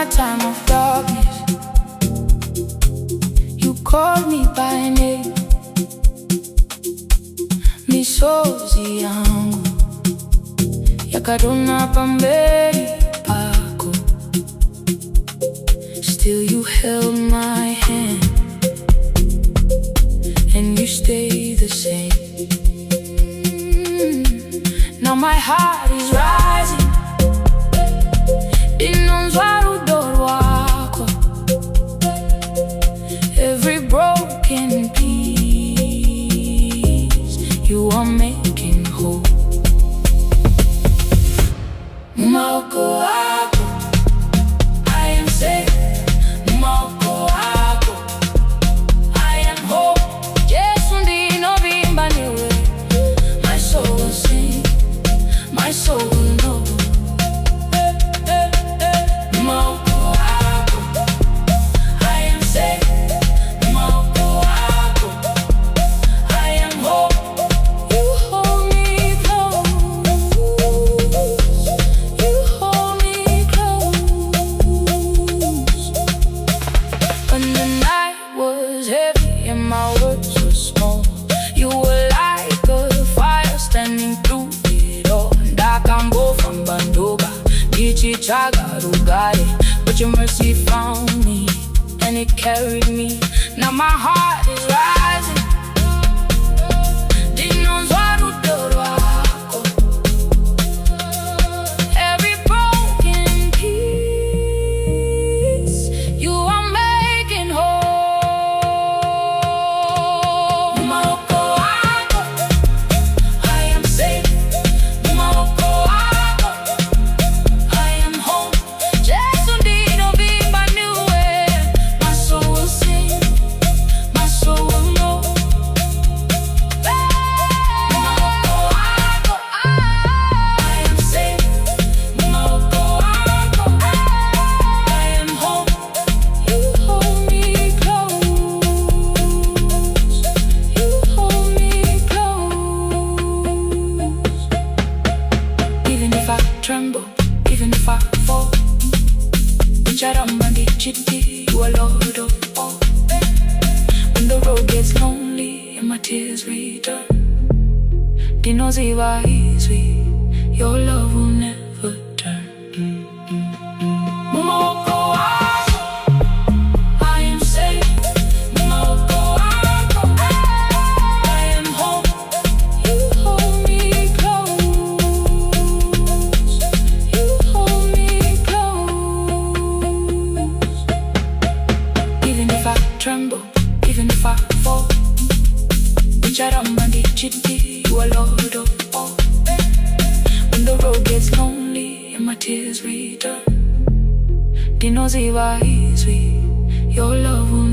time of darkness, you called me by name. Misozi yangu yakadona pambeni pako. Still you held my hand, and you stay the same. Now my heart is rising. Dinonzwa udoro wako. Every broken piece you are making whole. Mumaoko Ako, I am safe. Mumaoko Ako, I am whole. Jesu ndino vimba niwe. My soul will sing, my soul will know. Mumaoko Ako, I am safe. Mumaoko Ako, I am whole. You hold me close, you hold me close. When the night was heavy and my words were small, you were like a fire standing through it all. Ndakambo from Bandoga, Chipo Choga, but your mercy found me and it carried me. Now my heart is rising. Dinonzwa udoro wako. Every broken piece you are making whole. Mumaoko Ako, I am safe. Mumaoko Ako, I am home. Jesu ndino vimba niwe. My soul will sing, my soul will know. Mumaoko Ako, I am safe. Mumaoko Ako, I am home. You hold me close, you hold me close. Even if I tremble, even if I fall, Ucharamandi Chiti, you are Lord of all. When the road gets lonely and my tears return, Dinoziva easy, your love will never turn. Mumaoko Ako, I am safe. Mumaoko Ako, I am home. You hold me close, you hold me close. Even if I tremble, even if I fall, Ucharamandi Chiti, you are Lord of all. When the road gets lonely and my tears return, Dinoziva easy, your love will